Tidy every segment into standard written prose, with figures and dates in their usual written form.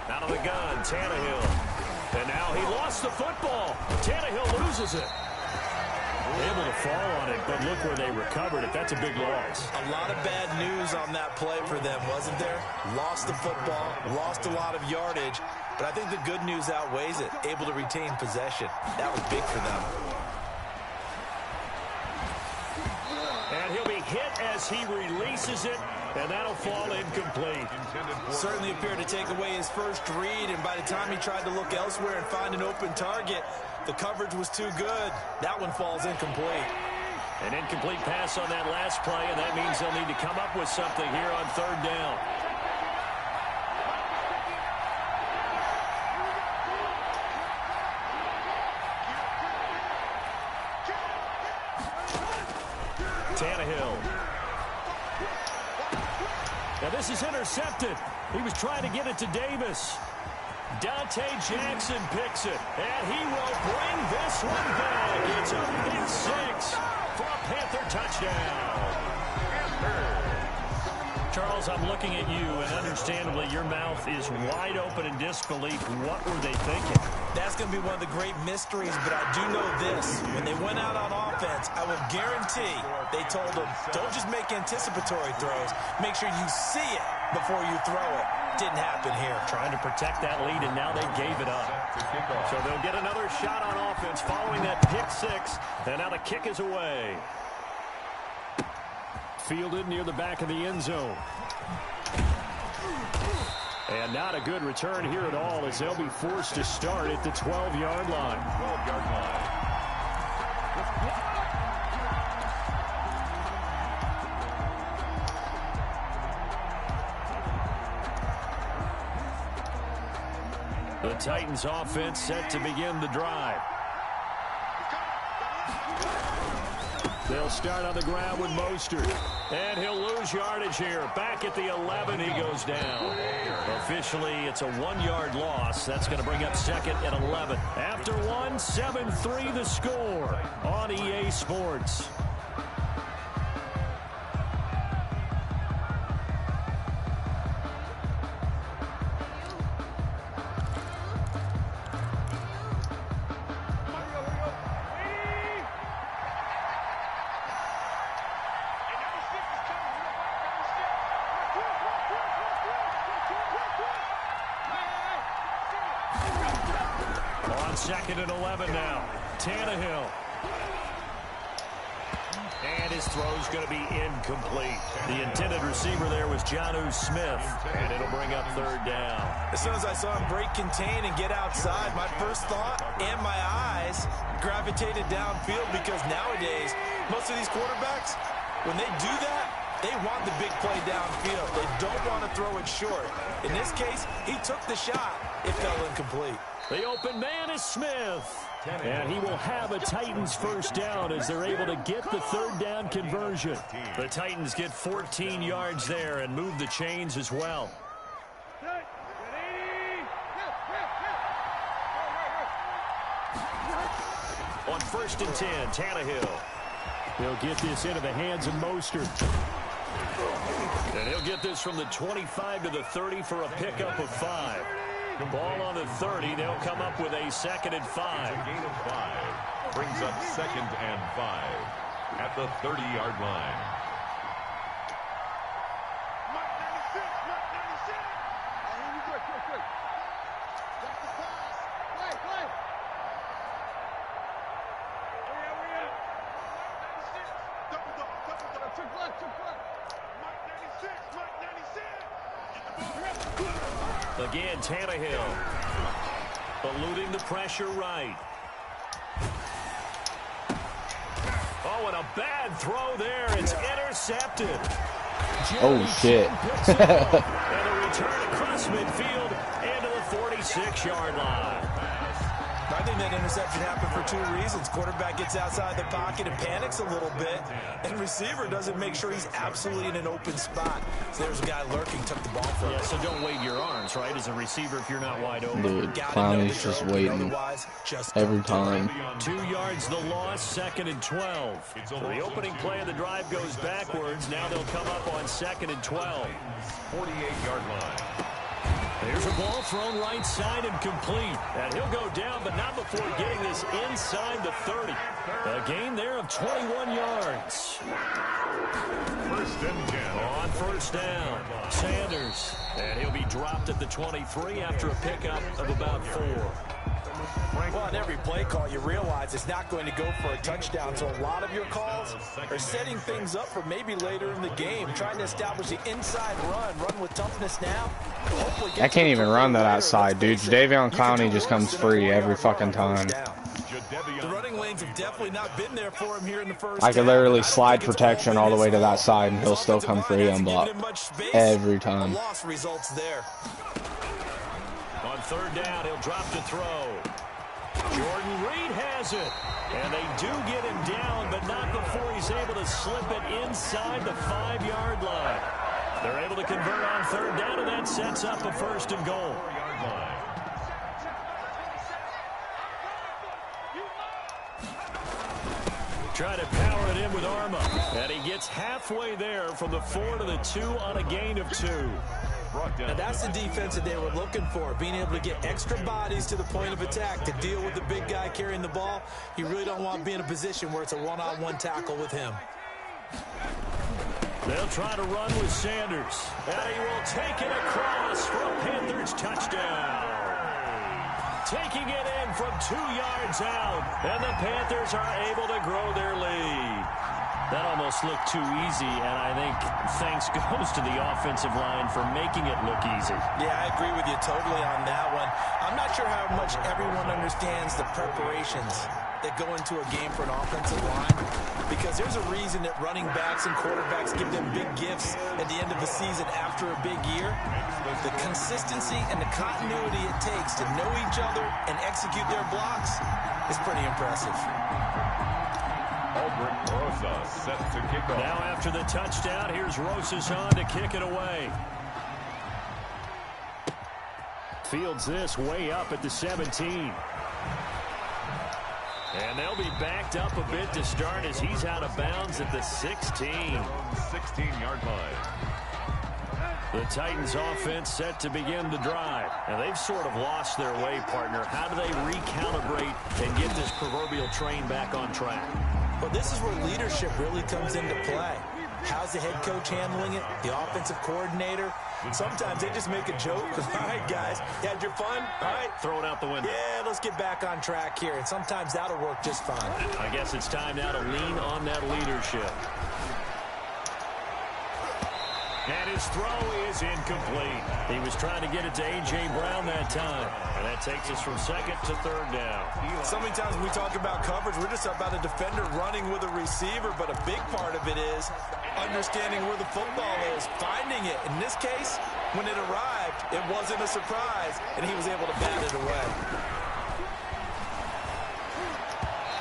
Out of the gun, Tannehill. And now he lost the football. Tannehill loses it. Able to fall on it, but look where they recovered it. That's a big loss. A lot of bad news on that play for them, wasn't there? Lost the football, lost a lot of yardage, but I think the good news outweighs it. Able to retain possession. That was big for them. And he'll be hit as he releases it, and that'll fall incomplete. Certainly appeared to take away his first read, and by the time he tried to look elsewhere and find an open target, the coverage was too good. That one falls incomplete. An incomplete pass on that last play, and that means they'll need to come up with something here on third down. Tannehill. Now this is intercepted. He was trying to get it to Davis. Dante Jackson picks it, and he will bring this one back. It's a pick six for a Panther touchdown. Charles, I'm looking at you, and understandably, your mouth is wide open in disbelief. What were they thinking? That's going to be one of the great mysteries, but I do know this. When they went out on offense, I will guarantee they told them, don't just make anticipatory throws. Make sure you see it before you throw it. Didn't happen here. Trying to protect that lead, and now they gave it up. So they'll get another shot on offense following that pick six, and now the kick is away. Fielded near the back of the end zone. And not a good return here at all, as they'll be forced to start at the 12-yard line. 12-yard line. The Titans offense set to begin the drive. They'll start on the ground with Mostert. And he'll lose yardage here. Back at the 11, he goes down. Officially, it's a 1-yard loss. That's going to bring up second and 11. After one, 7-3 the score on EA Sports. Second and 11 now. Tannehill. And his throw's going to be incomplete. The intended receiver there was Jonnu Smith. And it'll bring up third down. As soon as I saw him break contain and get outside, my first thought and my eyes gravitated downfield, because nowadays, most of these quarterbacks, when they do that, they want the big play downfield. They don't want to throw it short. In this case, he took the shot. It fell incomplete. The open man is Smith. And he will have a Titans first down as they're able to get the third down conversion. The Titans get 14 yards there and move the chains as well. On 1st and 10, Tannehill. He'll get this into the hands of Mostert. And he'll get this from the 25 to the 30 for a pickup of 5. Ball on the 30. They'll come up with a 2nd and 5. A gain of 5 brings up 2nd and 5 at the 30-yard line. Again, Tannehill eluding the pressure right. Oh, and a bad throw there. It's intercepted. Oh, shit. And a return across midfield into the 46-yard line. I think that interception happened for two reasons. Quarterback gets outside the pocket and panics a little bit, and receiver doesn't make sure he's absolutely in an open spot. So there's a guy lurking, took the ball from him. Yeah, so don't wait your arms, right, as a receiver if you're not wide open. Dude, Clowney's just waiting every time. 2 yards the loss, 2nd and 12. So the opening play of the drive goes backwards. Now they'll come up on 2nd and 12. 48-yard line. There's a ball thrown right side and complete. And he'll go down, but not before getting this inside the 30. A gain there of 21 yards. First and 10. On first down, Sanders. And he'll be dropped at the 23 after a pickup of about 4. Well, on every play call, you realize it's not going to go for a touchdown. So a lot of your calls are setting things up for maybe later in the game, trying to establish the inside run with toughness now. I can't even run that outside, dude. Jadeveon Clowney just comes free every fucking time. The running lanes have definitely not been there for him here in the first I could literally slide protection all the way to that side, and he'll still come free unblocked every time. Loss results there. On third down, he'll drop to throw. Jordan Reed has it. And they do get him down, but not before he's able to slip it inside the 5-yard line. They're able to convert on third down, and that sets up a 1st and goal. Try to power it in with Arma. And he gets halfway there from the 4 to the 2 on a gain of 2. Now that's the defense that they were looking for, being able to get extra bodies to the point of attack to deal with the big guy carrying the ball. You really don't want to be in a position where it's a one-on-one tackle with him. They'll try to run with Sanders. And he will take it across for a Panthers touchdown. Taking it in from 2 yards out. And the Panthers are able to grow their lead. That almost looked too easy, and I think thanks goes to the offensive line for making it look easy. Yeah, I agree with you totally on that one. I'm not sure how much everyone understands the preparations that go into a game for an offensive line, because there's a reason that running backs and quarterbacks give them big gifts at the end of the season after a big year. The consistency and the continuity it takes to know each other and execute their blocks is pretty impressive. Set to kick off. Now after the touchdown, here's Rosas on to kick it away. Fields this way up at the 17. And they'll be backed up a bit to start as he's out of bounds at the 16. 16-yard line. The Titans offense set to begin the drive. And they've sort of lost their way, partner. How do they recalibrate and get this proverbial train back on track? Well, this is where leadership really comes into play. How's the head coach handling it? The offensive coordinator? Sometimes they just make a joke. All right, guys, you had your fun? All right. Throw it out the window. Yeah, let's get back on track here. And sometimes that'll work just fine. I guess it's time now to lean on that leadership. And his throw is incomplete. He was trying to get it to A.J. Brown that time. And that takes us from 2nd to 3rd down. So many times when we talk about coverage, we're just about a defender running with a receiver, but a big part of it is understanding where the football is, finding it. In this case, when it arrived, it wasn't a surprise, and he was able to bat it away.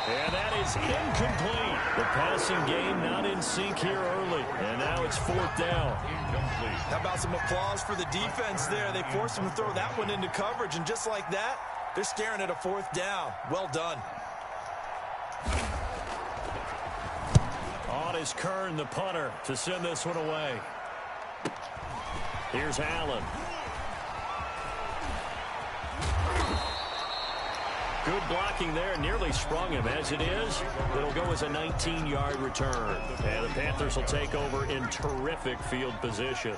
And that is incomplete. The passing game not in sync here early. And now it's 4th down. How about some applause for the defense there? They forced him to throw that one into coverage, and just like that, they're staring at a 4th down. Well done. On is Kern, the punter, to send this one away. Here's Allen. Good blocking there, nearly sprung him. As it is, it'll go as a 19-yard return. And the Panthers will take over in terrific field position.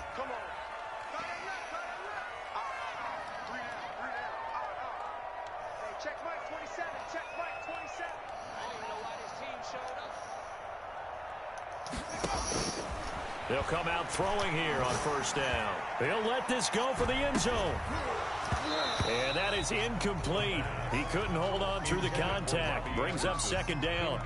They'll come out throwing here on first down. They'll let this go for the end zone. And that is incomplete. He couldn't hold on through the contact. Brings up 2nd down.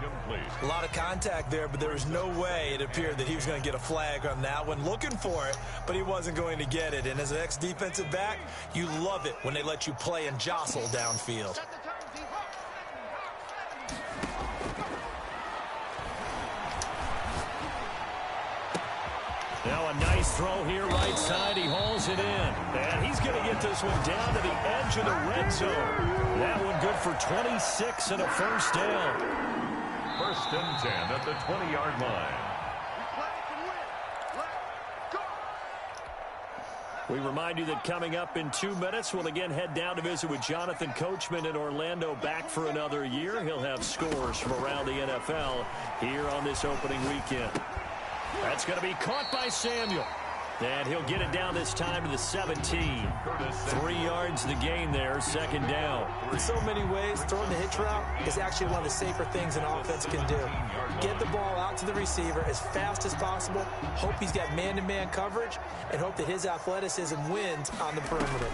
A lot of contact there, but there was no way it appeared that he was going to get a flag on that one. Looking for it, but he wasn't going to get it. And as an ex-defensive back, you love it when they let you play and jostle downfield. Now a nice throw here right side. He hauls it in. And he's going to get this one down to the edge of the red zone. That one good for 26 and a first down. 1st and 10 at the 20-yard line. We remind you that coming up in 2 minutes, we'll again head down to visit with Jonathan Coachman in Orlando, back for another year. He'll have scores from around the NFL here on this opening weekend. That's going to be caught by Samuel. And he'll get it down this time to the 17. 3 yards the gain there, 2nd down. In so many ways, throwing the hitch route is actually one of the safer things an offense can do. Get the ball out to the receiver as fast as possible, hope he's got man-to-man coverage, and hope that his athleticism wins on the perimeter.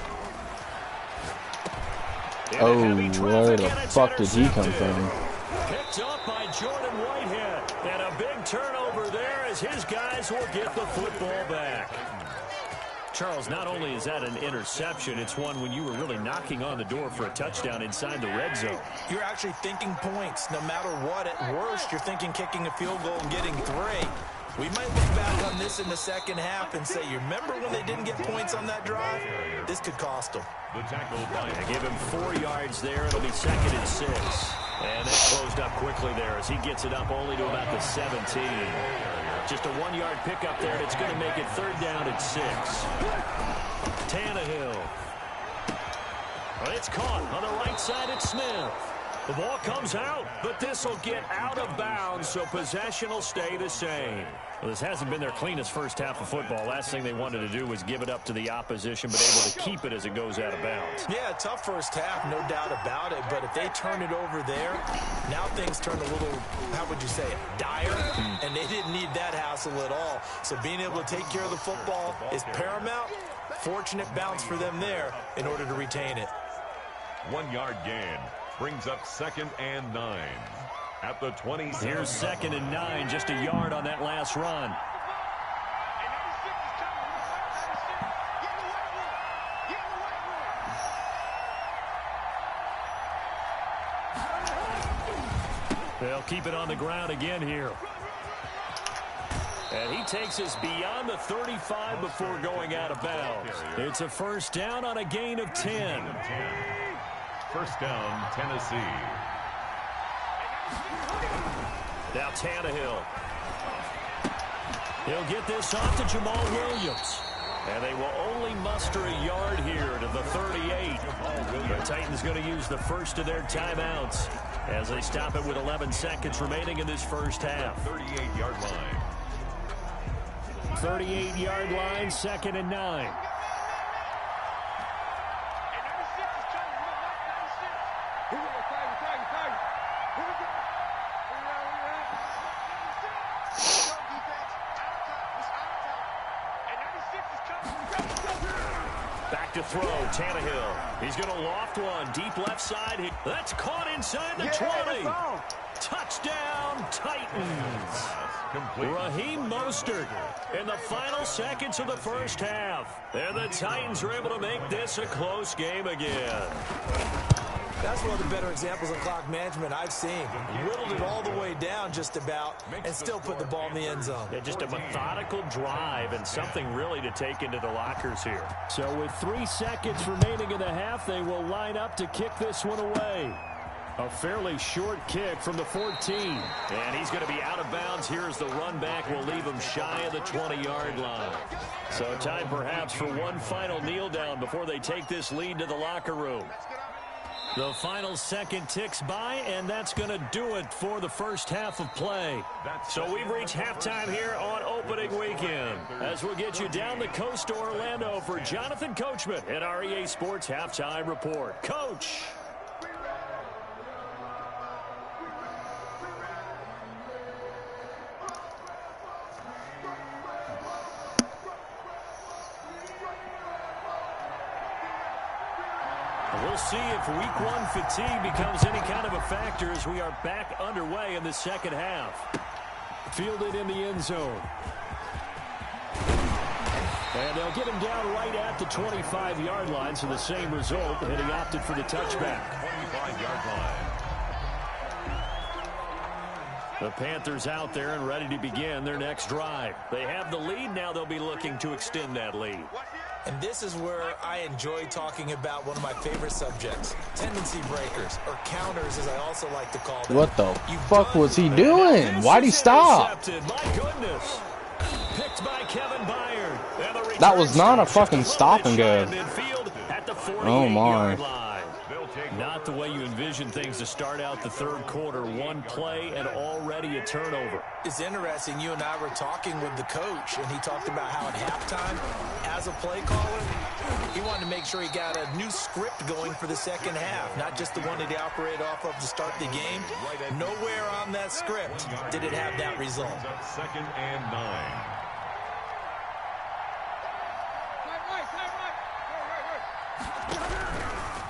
Oh, where the fuck did he come from? Picked up by Jordan Whitehead. And a big turnover there as his guys will get the football back. Charles, not only is that an interception, it's one when you were really knocking on the door for a touchdown inside the red zone. You're actually thinking points. No matter what, at worst, you're thinking kicking a field goal and getting 3. We might look back on this in the second half and say, you remember when they didn't get points on that drive? This could cost them. The tackle by They give him 4 yards there. It'll be 2nd and 6. And that closed up quickly there as he gets it up only to about the 17. Just a 1-yard pickup there, and it's going to make it 3rd down and 6. Tannehill. Well, it's caught on the right side at Smith. The ball comes out, but this will get out of bounds, so possession will stay the same. Well, this hasn't been their cleanest first half of football. Last thing they wanted to do was give it up to the opposition, but able to keep it as it goes out of bounds. Yeah, tough first half, no doubt about it. But if they turn it over there, now things turn a little, how would you say it, dire? And they didn't need that hassle at all. So being able to take care of the football is paramount. Fortunate bounce for them there in order to retain it. 1-yard gain brings up 2nd and 9 at the 20. Here's 2nd and 9, just a yard on that last run. They'll keep it on the ground again here. And he takes us beyond the 35 before going out of bounds. It's a first down on a gain of 10. 1st down, Tennessee. Now Tannehill. He'll get this off to Jamal Williams. And they will only muster a yard here to the 38. The Titans going to use the first of their timeouts as they stop it with 11 seconds remaining in this first half. 38-yard line. 38-yard line, 2nd and 9. Back to throw, Tannehill. He's going to loft one, deep left side. That's caught inside the 20. Touchdown, Titans. Raheem Mostert in the final seconds of the first half. And the Titans are able to make this a close game again. That's one of the better examples of clock management I've seen. Whittled it all the way down just about and still put the ball in the end zone. Yeah, just a methodical drive and something really to take into the lockers here. So with 3 seconds remaining in the half, they will line up to kick this one away. A fairly short kick from the 14. And he's going to be out of bounds here as the run back will leave him shy of the 20-yard line. So time perhaps for one final kneel down before they take this lead to the locker room. The final second ticks by, and that's going to do it for the first half of play. So we've reached halftime here on opening weekend, as we'll get you down the coast to Orlando for Jonathan Coachman at our EA Sports Halftime Report. Coach! We'll see if week one fatigue becomes any kind of a factor as we are back underway in the second half. Fielded in the end zone. And they'll get him down right at the 25-yard line, so the same result, and he opted for the touchback. 25-yard line. The Panthers out there and ready to begin their next drive. They have the lead. Now they'll be looking to extend that lead. And this is where I enjoy talking about one of my favorite subjects, tendency breakers, or counters as I also like to call them. What the fuck was he doing? Why'd he stop? My goodness. Picked by Kevin Byard. That was not a fucking stop and go. Oh my. Not the way you envision things to start out the third quarter. One play and already a turnover. It's interesting. You and I were talking with the coach, and he talked about how at halftime, as a play caller, he wanted to make sure he got a new script going for the second half, not just the one that he operated off of to start the game. Nowhere on that script did it have that result. Second and 9.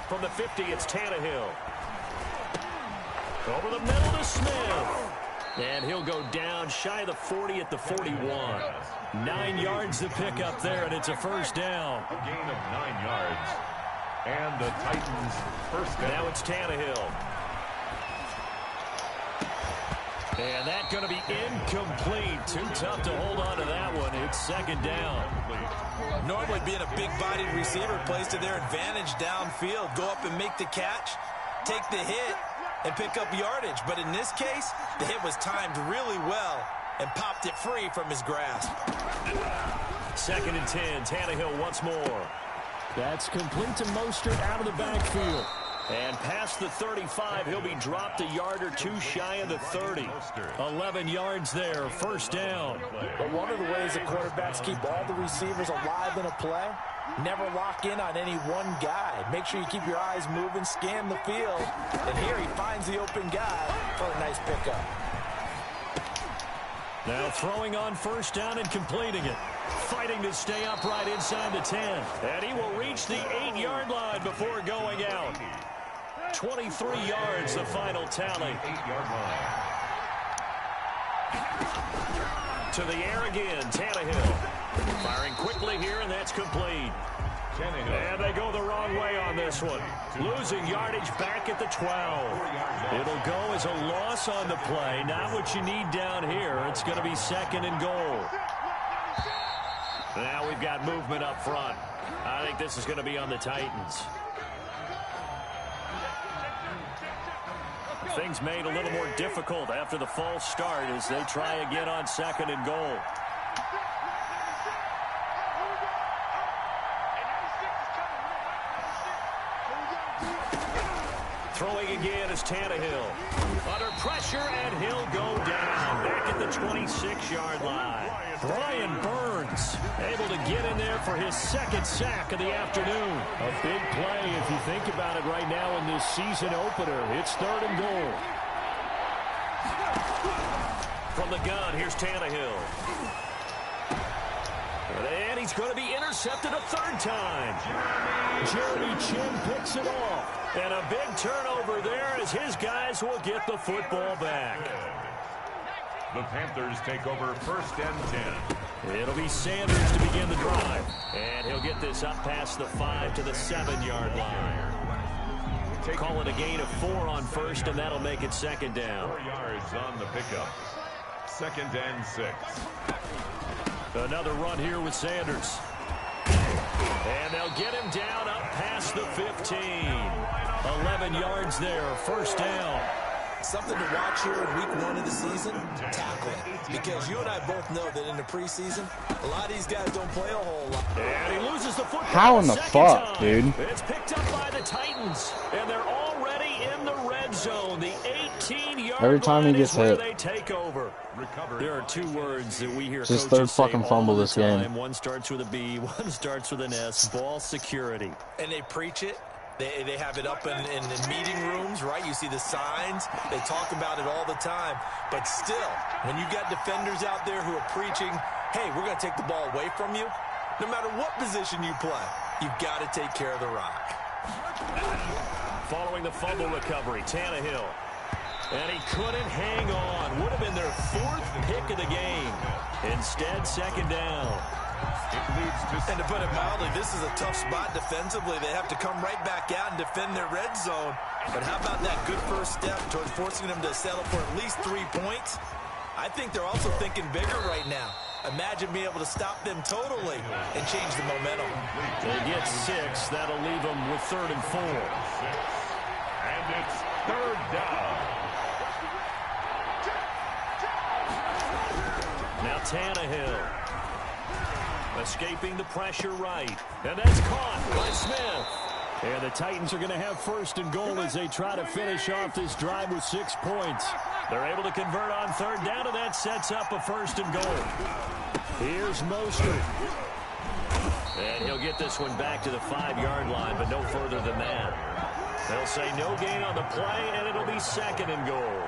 From the 50, it's Tannehill. Over the middle to Smith. And he'll go down shy of the 40 at the 41. 9 yards to pick up there, and it's a first down. A gain of 9 yards. And the Titans first down. Now it's Tannehill. And that's going to be incomplete. Too tough to hold on to that one. It's second down. Normally being a big-bodied receiver plays to their advantage downfield. Go up and make the catch, take the hit, and pick up yardage. But in this case, the hit was timed really well and popped it free from his grasp. Second and 10. Tannehill once more. That's complete to Mostert out of the backfield. And past the 35, he'll be dropped a yard or two shy of the 30. 11 yards there, first down. But one of the ways the quarterbacks keep all the receivers alive in a play, never lock in on any one guy. Make sure you keep your eyes moving, scan the field. And here he finds the open guy for a nice pickup. Now throwing on first down and completing it. Fighting to stay upright inside the 10. And he will reach the 8-yard line before going out. 23 yards, the final tally. 8-yard line. To the air again, Tannehill. Firing quickly here, and that's complete. And they go the wrong way on this one. Losing yardage back at the 12. It'll go as a loss on the play. Not what you need down here. It's going to be second and goal. Now we've got movement up front. I think this is going to be on the Titans. Things made a little more difficult after the false start as they try again on second and goal. Throwing again is Tannehill. Under pressure, and he'll go down. Back at the 26-yard line. Brian Burns able to get in there for his second sack of the afternoon. A big play if you think about it right now in this season opener. It's third and goal. From the gun, here's Tannehill. And he's going to be intercepted a third time. Jeremy Chin picks it off. And a big turnover there as his guys will get the football back. The Panthers take over first and 10. It'll be Sanders to begin the drive. And he'll get this up past the 5 to the 7-yard line. Call it a gain of 4 on first, and that'll make it second down. 4 yards on the pickup. Second and 6. Another run here with Sanders. And they'll get him down up past the 15. 11 yards there, first down. Something to watch here in week 1 of the season, tackling. Because you and I both know that in the preseason, a lot of these guys don't play a whole lot. And he loses the football. How in the fuck, dude? It's picked up by the Titans, and they're already in the red zone. The 18-yard Every time he gets hit, they take over. There are 2 words that we hear it's his coaches third fucking say fumble all the this time. game. One starts with a B, one starts with an S. Ball security. And they preach it. They have it up in meeting rooms, right? You see the signs. They talk about it all the time. But still, when you got defenders out there who are preaching, hey, we're going to take the ball away from you, no matter what position you play, you've got to take care of the rock. Following the fumble recovery, Tannehill. And he couldn't hang on. Would have been their 4th pick of the game. Instead, second down. And to put it mildly, this is a tough spot defensively. They have to come right back out and defend their red zone. But how about that good first step towards forcing them to settle for at least 3 points? I think they're also thinking bigger right now. Imagine being able to stop them totally and change the momentum. They get 6. That'll leave them with 3rd and 4. And it's 3rd down. Now Tannehill. Escaping the pressure right. And that's caught by Smith. And the Titans are going to have 1st and goal as they try to finish off this drive with 6 points. They're able to convert on 3rd down, and that sets up a 1st and goal. Here's Mostert. And he'll get this one back to the 5-yard line, but no further than that. They'll say no gain on the play, and it'll be 2nd and goal.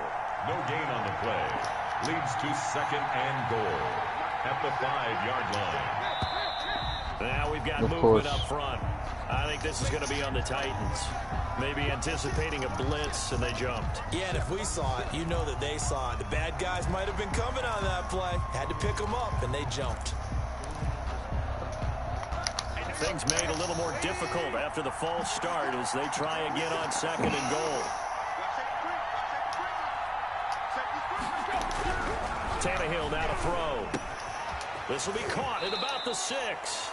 No gain on the play. Leads to 2nd and goal at the 5-yard line. Now we've got movement up front. I think this is going to be on the Titans. Maybe anticipating a blitz, and they jumped. Yeah, and if we saw it, you know that they saw it. The bad guys might have been coming on that play. Had to pick them up, and they jumped. Things made a little more difficult after the false start as they try again on 2nd and goal. Tannehill now to throw. This will be caught at about the 6.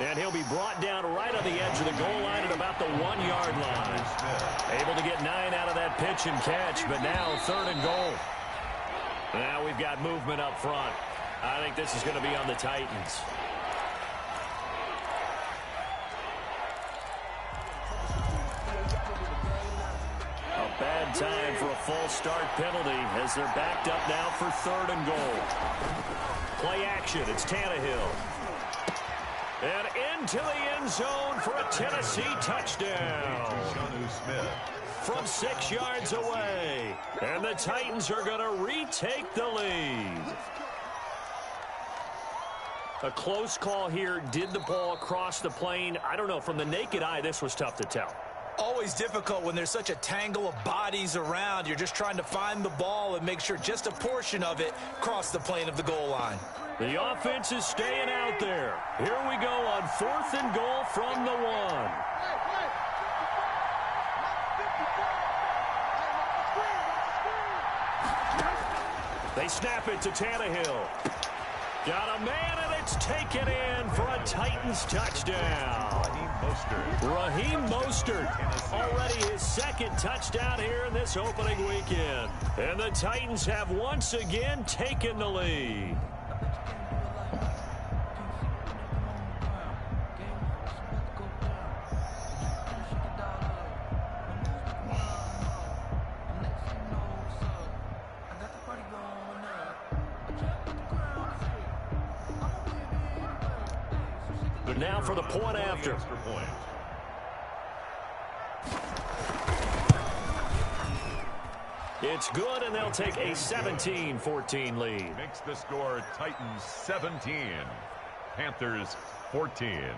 And he'll be brought down right on the edge of the goal line at about the 1-yard line. Able to get 9 out of that pitch and catch, but now 3rd and goal. Now we've got movement up front. I think this is going to be on the Titans. A bad time for a false start penalty as they're backed up now for 3rd and goal. Play action. It's Tannehill. And into the end zone for a Tennessee touchdown. From 6 yards away. And the Titans are going to retake the lead. A close call here. Did the ball cross the plane? I don't know. From the naked eye, this was tough to tell. Always difficult when there's such a tangle of bodies around. You're just trying to find the ball and make sure just a portion of it crossed the plane of the goal line. The offense is staying out there. Here we go on 4th and goal from the 1. They snap it to Tannehill. Got a man, and it's taken in for a Titans touchdown. Raheem Mostert, already his 2nd touchdown here in this opening weekend. And the Titans have once again taken the lead. Now for the point after. It's good, and they'll take a 17-14 lead. Makes the score Titans 17, Panthers 14.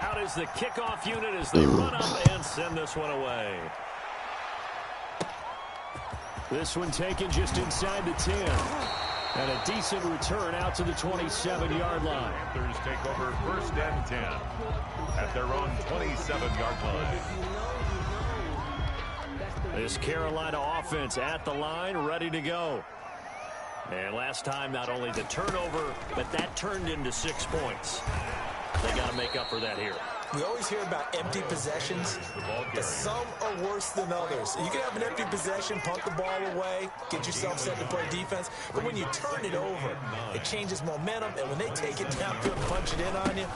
Out is the kickoff unit as they run up and send this one away. This one taken just inside the 10. And a decent return out to the 27-yard line. Panthers take over 1st and 10 at their own 27-yard line. This Carolina offense at the line, ready to go. And last time, not only the turnover, but that turned into 6 points. They got to make up for that here. We always hear about empty possessions, but some are worse than others. You can have an empty possession, punt the ball away, get yourself set to play defense, but when you turn it over, it changes momentum, and when they take it downfield and punch it in on you,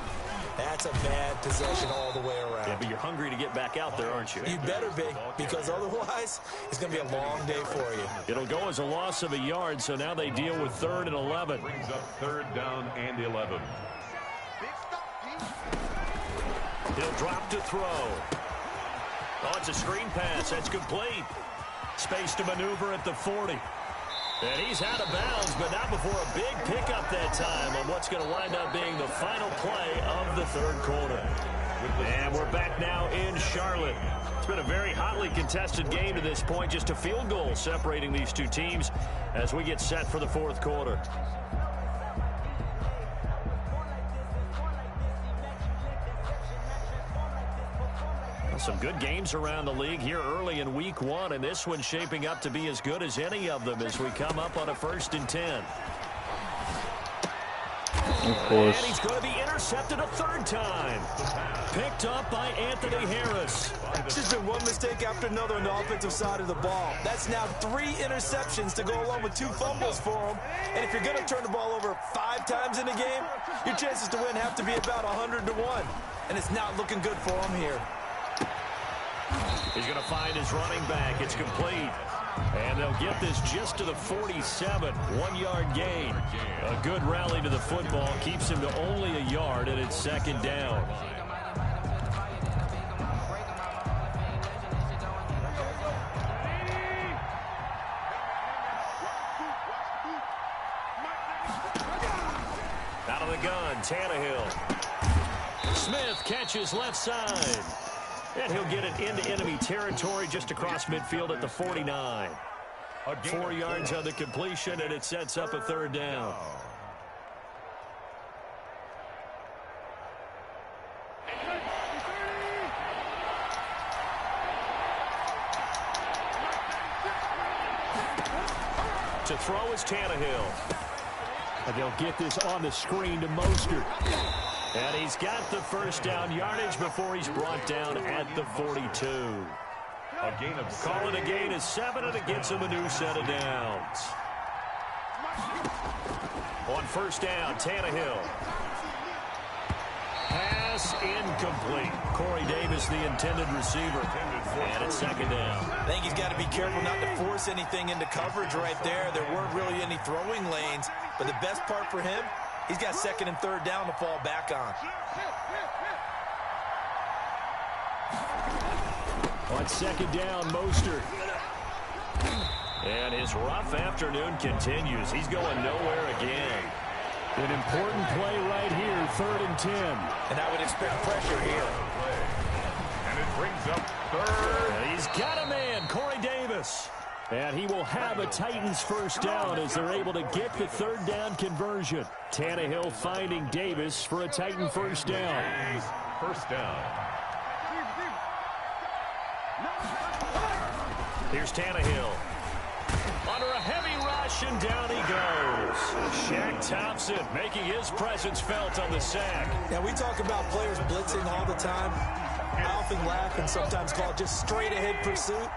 that's a bad possession all the way around. Yeah, but you're hungry to get back out there, aren't you? You better be, because otherwise, it's going to be a long day for you. It'll go as a loss of a yard, so now they deal with 3rd and 11. Brings up 3rd down and 11. He'll drop to throw. Oh, it's a screen pass. That's complete. Space to maneuver at the 40. And he's out of bounds, but not before a big pickup that time on what's going to wind up being the final play of the third quarter. And we're back now in Charlotte. It's been a very hotly contested game to this point. Just a field goal separating these two teams as we get set for the fourth quarter. Some good games around the league here early in week one, and this one's shaping up to be as good as any of them as we come up on a 1st and 10. Of course. And he's going to be intercepted a third time. Picked up by Anthony Harris. It's just been one mistake after another on the offensive side of the ball. That's now 3 interceptions to go along with 2 fumbles for him. And if you're going to turn the ball over 5 times in a game, your chances to win have to be about 100 to 1. And it's not looking good for him here. He's going to find his running back. It's complete. And they'll get this just to the 47. 1-yard gain. A good rally to the football. Keeps him to only a yard, and it's 2nd down. Out of the gun, Tannehill. Smith catches left side. And he'll get it into enemy territory just across midfield at the 49. 4 yards on the completion, and it sets up a 3rd down. To throw is Tannehill. And they'll get this on the screen to Mostert. And he's got the 1st down yardage before he's brought down at the 42. Call it a gain of 7, and it gets him a new set of downs. On 1st down, Tannehill. Pass incomplete. Corey Davis, the intended receiver. And it's 2nd down. I think he's got to be careful not to force anything into coverage right there. There weren't really any throwing lanes. But the best part for him, he's got 2nd and 3rd down to fall back on. On 2nd down, Mostert. And his rough afternoon continues. He's going nowhere again. An important play right here, 3rd and 10. And I would expect pressure here. And it brings up 3rd. And he's got a man, Corey Davis. And he will have a Titans 1st down as they're able to get the 3rd down conversion. Tannehill finding Davis for a Titan 1st down. 1st down. Here's Tannehill. Under a heavy rush, and down he goes. Shaq Thompson making his presence felt on the sack. Now, we talk about players blitzing all the time. I often laugh and sometimes call it just straight-ahead pursuit.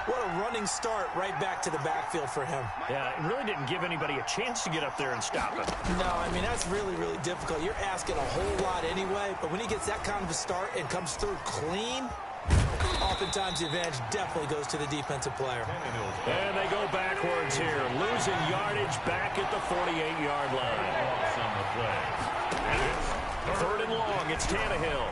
What a running start right back to the backfield for him. Yeah, it really didn't give anybody a chance to get up there and stop him. No, I mean, that's really, really difficult. You're asking a whole lot anyway, but when he gets that kind of a start and comes through clean, oftentimes the advantage definitely goes to the defensive player. And they go backwards here, losing yardage back at the 48-yard line. On the play. And it's 3rd and long, it's Tannehill.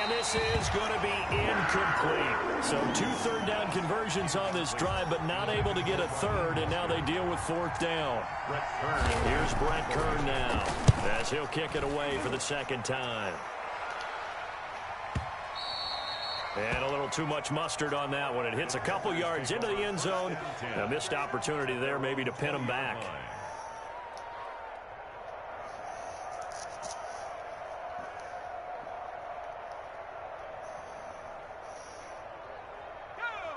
And this is going to be incomplete. So 2 3rd down conversions on this drive, but not able to get a 3rd, and now they deal with 4th down. Here's Brett Kern now, as he'll kick it away for the 2nd time. And a little too much mustard on that one. It hits a couple yards into the end zone. A missed opportunity there maybe to pin him back.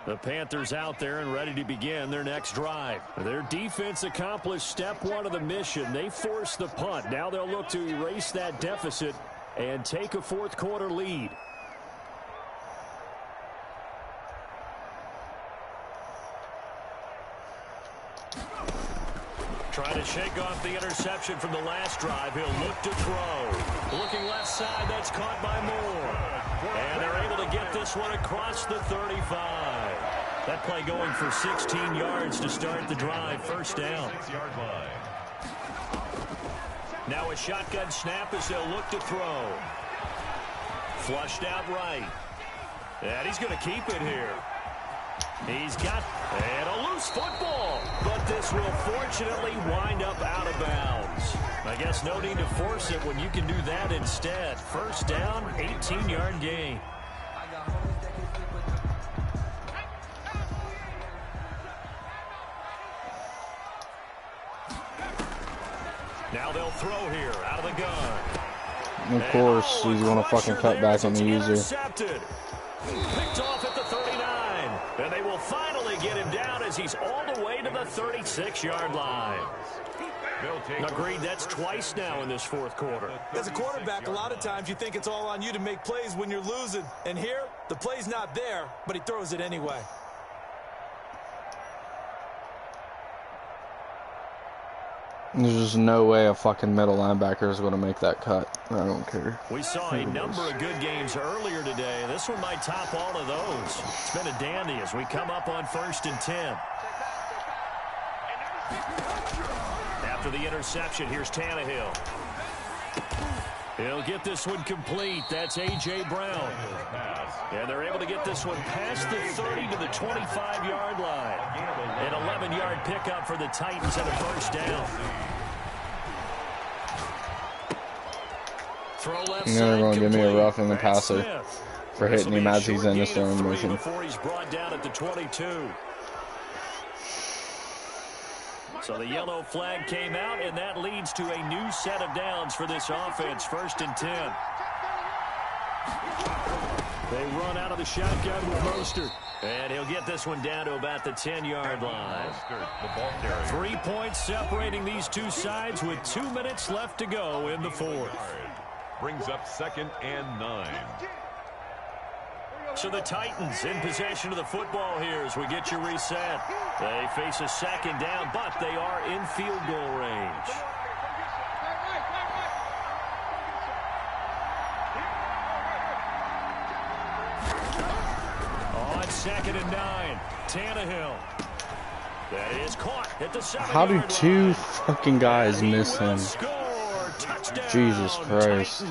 The Panthers out there and ready to begin their next drive. Their defense accomplished step 1 of the mission. They forced the punt. Now they'll look to erase that deficit and take a 4th quarter lead. Trying to shake off the interception from the last drive. He'll look to throw. Looking left side, that's caught by Moore. And they're able to get this one across the 35. That play going for 16 yards to start the drive. 1st down. 6-yard line. Now a shotgun snap as they'll look to throw. Flushed out right. And he's going to keep it here. He's got, and a loose loose football, but this will fortunately wind up out of bounds. I guess no need to force it when you can do that instead. First down, 18-yard gain. Now they'll throw here out of the gun. Of course, he's going to fucking cut back on the user. Picked off at the 39. And they will finally get him down as he's all the way to the 36-yard line. Agreed, that's twice now in this fourth quarter. As a quarterback, a lot of times you think it's all on you to make plays when you're losing. And here, the play's not there, but he throws it anyway. There's just no way a fucking middle linebacker is going to make that cut. I don't care. We saw a number of good games earlier today. This one might top all of those. It's been a dandy as we come up on 1st and 10. After the interception, here's Tannehill. He'll get this one complete. That's A.J. Brown. And they're able to get this one past the 30 to the 25-yard line. An 11-yard pickup for the Titans and a first down. Throw left side. They're going to give me a rough in the passer Smith. for hitting him as he's in the throwing motion. Before he's brought down at the 22. So the yellow flag came out, and that leads to a new set of downs for this offense. 1st and 10. They run out of the shotgun with Mostert. And he'll get this one down to about the 10-yard line. 3 points separating these two sides with 2 minutes left to go in the fourth. Brings up 2nd and 9. So the Titans in possession of the football here as we get you reset. They face a second down, but they are in field goal range. On 2nd and 9, Tannehill. That is caught at the 7-yard line. How do two fucking guys miss him? Jesus Christ.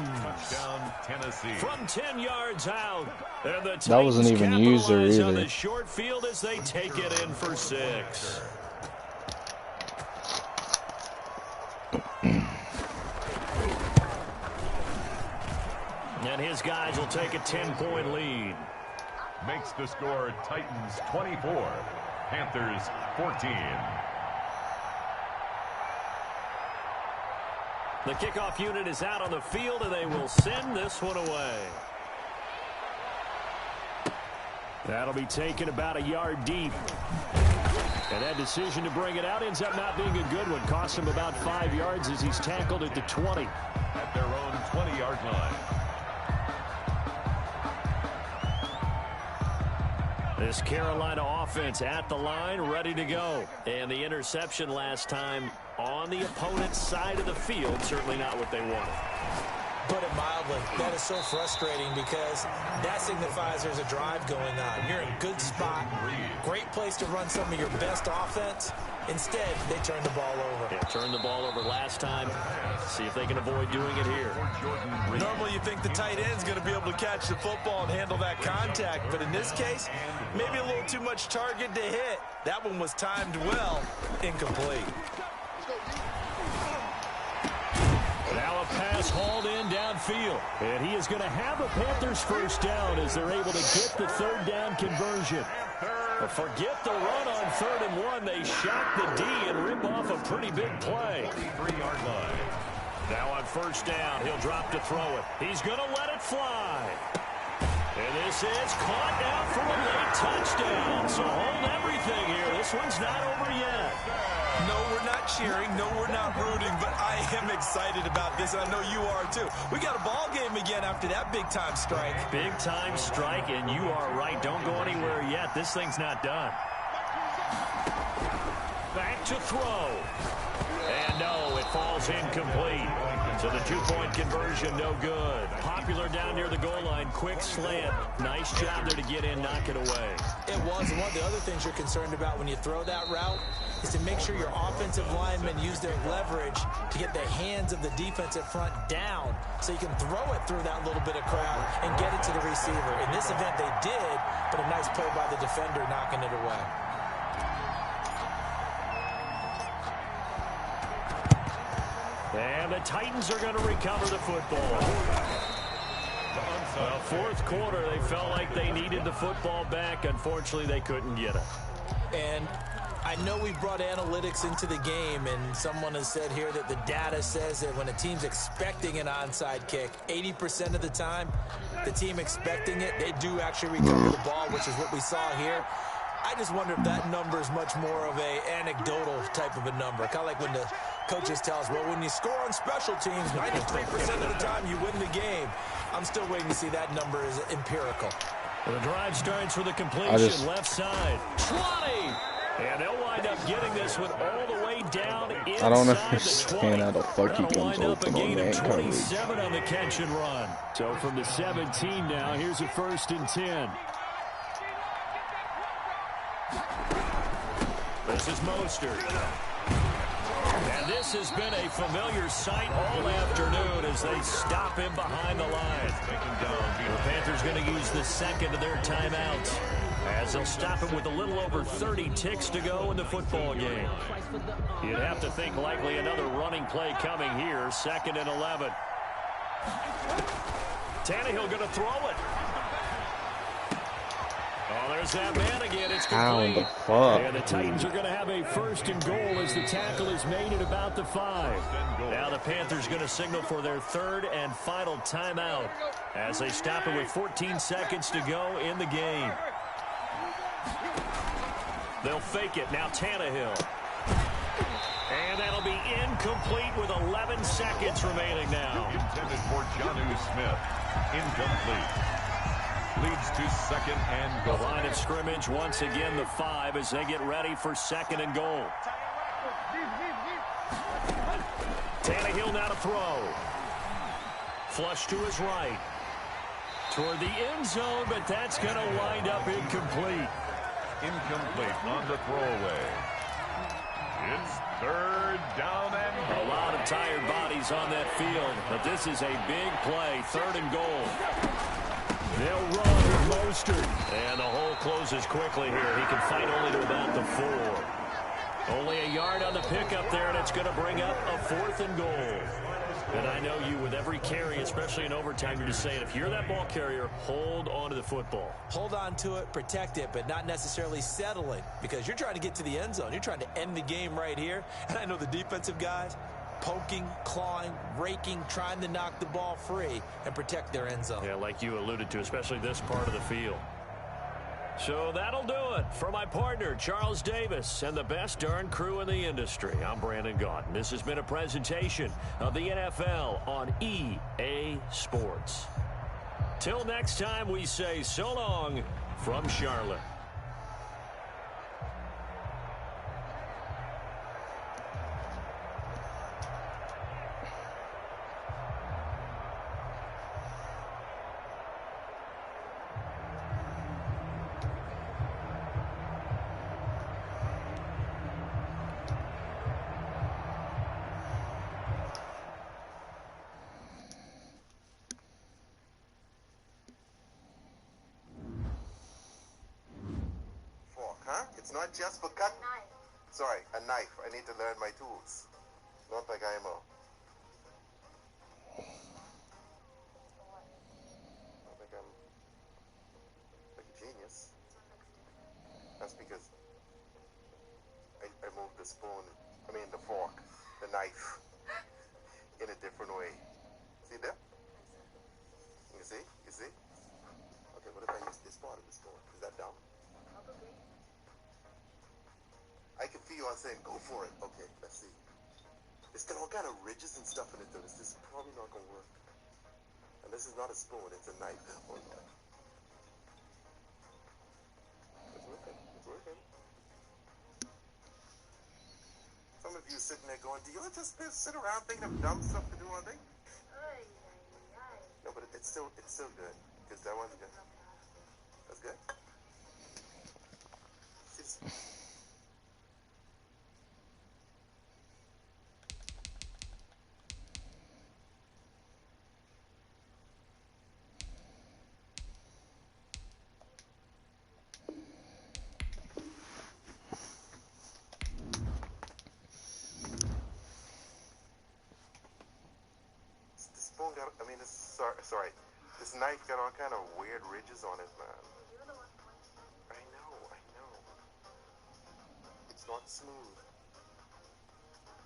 From 10 yards out. And the That wasn't even user capitalize on either. the short field as they take it in for 6. And his guys will take a 10-point lead. Makes the score Titans 24, Panthers 14. The kickoff unit is out on the field, and they will send this one away. That'll be taken about a yard deep. And that decision to bring it out ends up not being a good one. Cost him about 5 yards as he's tackled at the 20. At their own 20-yard line. This Carolina offense at the line, ready to go. And the interception last time on the opponent's side of the field, certainly not what they wanted. Put it mildly, that is so frustrating because that signifies there's a drive going on. You're in a good spot, great place to run some of your best offense. Instead, they turn the ball over. Yeah, turned the ball over last time. See if they can avoid doing it here. Normally you think the tight end's going to be able to catch the football and handle that contact, but in this case, maybe a little too much target to hit. That one was timed well, incomplete. Now a pass hauled in downfield. And he is going to have a Panthers first down as they're able to get the third down conversion. But forget the run on 3rd and 1. They shock the D and rip off a pretty big play. 3-yard line. Now on first down, he'll drop to throw it. He's going to let it fly. And this is caught down for a late touchdown. So hold everything here. This one's not over yet. No, we're not cheering. No, we're not rooting, but I am excited about this, and I know you are too. We got a ball game again after that big-time strike. Big-time strike, and you are right. Don't go anywhere yet. This thing's not done. Back to throw. And no, it falls incomplete. So the 2-point conversion, no good. Popular down near the goal line. Quick slant. Nice job there to get in, knock it away. It was, and one of the other things you're concerned about when you throw that route is to make sure your offensive linemen use their leverage to get the hands of the defensive front down so you can throw it through that little bit of crowd and get it to the receiver. In this event, they did, but a nice play by the defender knocking it away. the Titans are going to recover the football. Well, fourth quarter, they felt like they needed the football back. Unfortunately, they couldn't get it. And I know we brought analytics into the game, and someone has said here that the data says that when a team's expecting an onside kick, 80% of the time, the team expecting it, they do actually recover the ball, which is what we saw here. I just wonder if that number is much more of a anecdotal type of a number. Kind of like when the coaches tell us, well, when you score on special teams, 93% of the time you win the game. I'm still waiting to see that number is empirical. The drive starts with a completion, left side. 20! And they'll wind up getting this one all the way down inside I don't the 20. understand how the fuck he comes open on man coverage. 27 on the catch and run. So from the 17 now, here's a 1st and 10. This is Mostert. And this has been a familiar sight all afternoon as they stop him behind the line. The Panthers going to use the second of their timeouts as they'll stop him with a little over 30 ticks to go in the football game. You'd have to think likely another running play coming here. 2nd and 11. Tannehill going to throw it. Oh, there's that man again. It's complete. The fuck, and the Titans are going to have a 1st and goal as the tackle is made at about the 5. Now the Panthers going to signal for their 3rd and final timeout as they stop it with 14 seconds to go in the game. They'll fake it. Now Tannehill. And that'll be incomplete with 11 seconds remaining now. Intended for Jonnu Smith. Incomplete. Leads to 2nd and goal. The line of scrimmage once again the 5 as they get ready for 2nd and goal. Tannehill now to throw. Flush to his right. Toward the end zone, but that's going to wind up incomplete. Incomplete on the throwaway. It's 3rd down and goal. A lot of tired bodies on that field, but this is a big play. 3rd and goal. They'll run with Mostert. And the hole closes quickly here. He can fight only to about the 4. Only a yard on the pickup there, and it's going to bring up a 4th and goal. And I know you, with every carry, especially in overtime, you're just saying, if you're that ball carrier, hold on to the football. Hold on to it, protect it, but not necessarily settling, because you're trying to get to the end zone. You're trying to end the game right here. And I know the defensive guys, poking, clawing, raking, trying to knock the ball free and protect their end zone. Yeah, like you alluded to, especially this part of the field. So that'll do it for my partner, Charles Davis, and the best darn crew in the industry. I'm Brandon Gaudin. This has been a presentation of the NFL on EA Sports. Till next time, we say so long from Charlotte. It's not just for cut. Sorry, a knife. I need to learn my tools. Not like I am not like I'm like a genius. That's because I moved the spoon, the fork, the knife, in a different way. See there? You see? You see? Okay, what if I use this part of the spoon? Is that dumb? I can feel you on saying, go for it. Okay, let's see. It's got all kind of ridges and stuff in it, though. This is probably not going to work. And this is not a spoon, it's a knife. Oh, no. It's working. It's working. Some of you sitting there going, do you just sit around thinking of dumb stuff to do all day? No, but it's still good. Because that one's good. That's good. See, Sorry. This knife got all kind of weird ridges on it, man. I know. It's not smooth.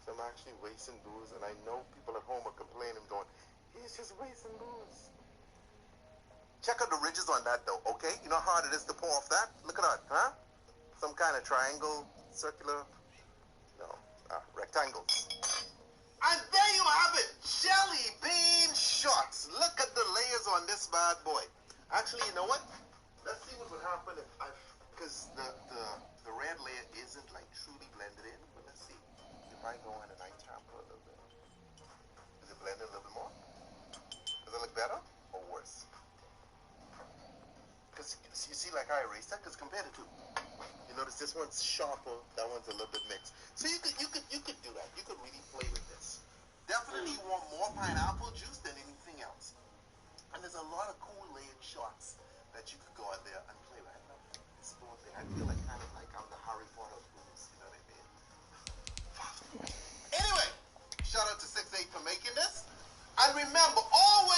So I'm actually wasting booze, and I know people at home are complaining, going, he's just wasting booze. Check out the ridges on that, though, okay? You know how hard it is to pour off that? Look at that, huh? Some kind of triangle, circular, rectangles. And there you have it, jelly bean shots. Look at the layers on this bad boy. Actually, you know what? Let's see what would happen because the red layer isn't like truly blended in. But let's see if I go in and I tamper a little bit. Is it blended a little bit more? Does it look better or worse? Because you see, like I erased that. Because compared to two, you notice this one's sharper, that one's a little bit mixed. So you could do that. You could really play with this. Definitely want more pineapple juice than anything else. And there's a lot of cool layered shots that you could go out there and play with. I love this whole thing. I feel like kind of like I'm the Harry Potter of booze, you know what I mean? Anyway, shout out to 6-8 for making this. And remember, always